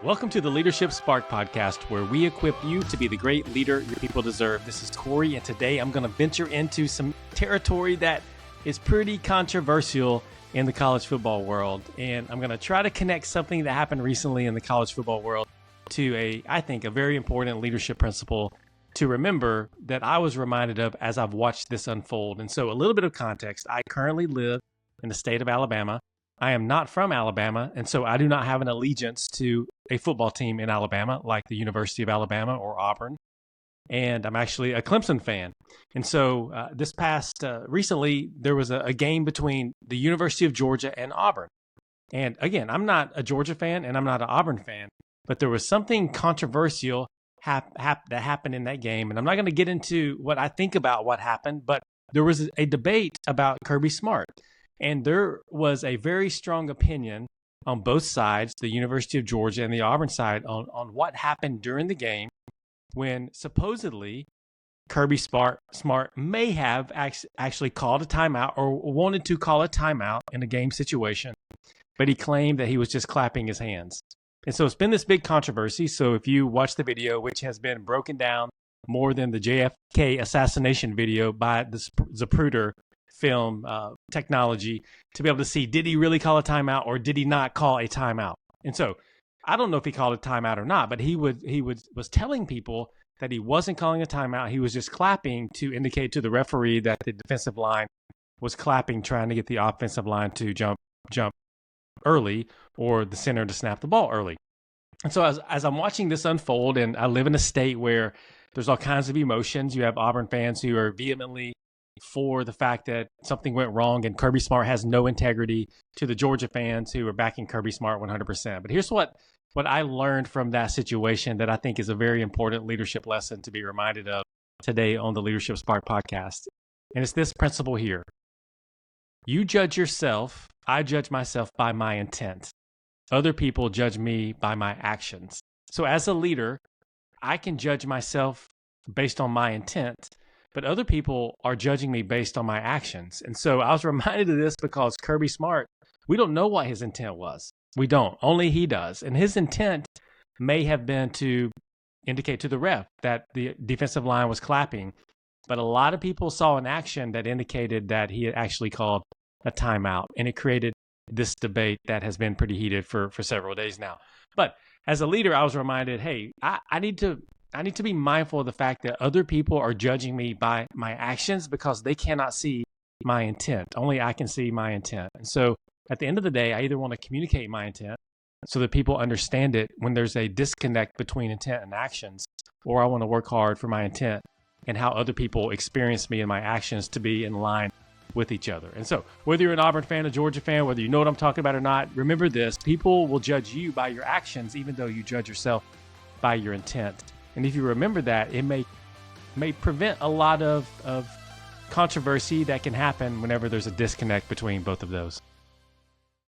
Welcome to the Leadership Spark podcast, where we equip you to be the great leader your people deserve. This is Corey, and today I'm going to venture into some territory that is pretty controversial in the college football world. And I'm going to try to connect something that happened recently in the college football world to I think, a very important leadership principle to remember that I was reminded of as I've watched this unfold. And so a little bit of context. I currently live in the state of Alabama. I am not from Alabama, and so I do not have an allegiance to a football team in Alabama, like the University of Alabama or Auburn. And I'm actually a Clemson fan. And so this past, recently, there was a game between the University of Georgia and Auburn. And again, I'm not a Georgia fan and I'm not an Auburn fan, but there was something controversial that happened in that game. And I'm not going to get into what I think about what happened, but there was a debate about Kirby Smart. And there was a very strong opinion on both sides, the University of Georgia and the Auburn side, on what happened during the game when supposedly Kirby Smart may have actually called a timeout or wanted to call a timeout in a game situation, but he claimed that he was just clapping his hands. And so it's been this big controversy. So if you watch the video, which has been broken down more than the JFK assassination video by the Zapruder film technology, to be able to see, did he really call a timeout or did he not call a timeout? And so I don't know if he called a timeout or not, but he was telling people that he wasn't calling a timeout. He was just clapping to indicate to the referee that the defensive line was clapping, trying to get the offensive line to jump early or the center to snap the ball early. And so as I'm watching this unfold, and I live in a state where there's all kinds of emotions. You have Auburn fans who are vehemently for the fact that something went wrong and Kirby Smart has no integrity, to the Georgia fans who are backing Kirby Smart 100%. But here's what I learned from that situation that I think is a very important leadership lesson to be reminded of today on the Leadership Spark podcast. And it's this principle here. You judge yourself, I judge myself by my intent. Other people judge me by my actions. So as a leader, I can judge myself based on my intent, but other people are judging me based on my actions. And so I was reminded of this because Kirby Smart, we don't know what his intent was. We don't. Only he does. And his intent may have been to indicate to the ref that the defensive line was clapping. But a lot of people saw an action that indicated that he had actually called a timeout. And it created this debate that has been pretty heated for several days now. But as a leader, I was reminded, hey, I need to be mindful of the fact that other people are judging me by my actions because they cannot see my intent. Only I can see my intent. And so at the end of the day, I either want to communicate my intent so that people understand it when there's a disconnect between intent and actions, or I want to work hard for my intent and how other people experience me and my actions to be in line with each other. And so whether you're an Auburn fan, a Georgia fan, whether you know what I'm talking about or not, remember this: people will judge you by your actions, even though you judge yourself by your intent. And if you remember that, it may prevent a lot of controversy that can happen whenever there's a disconnect between both of those.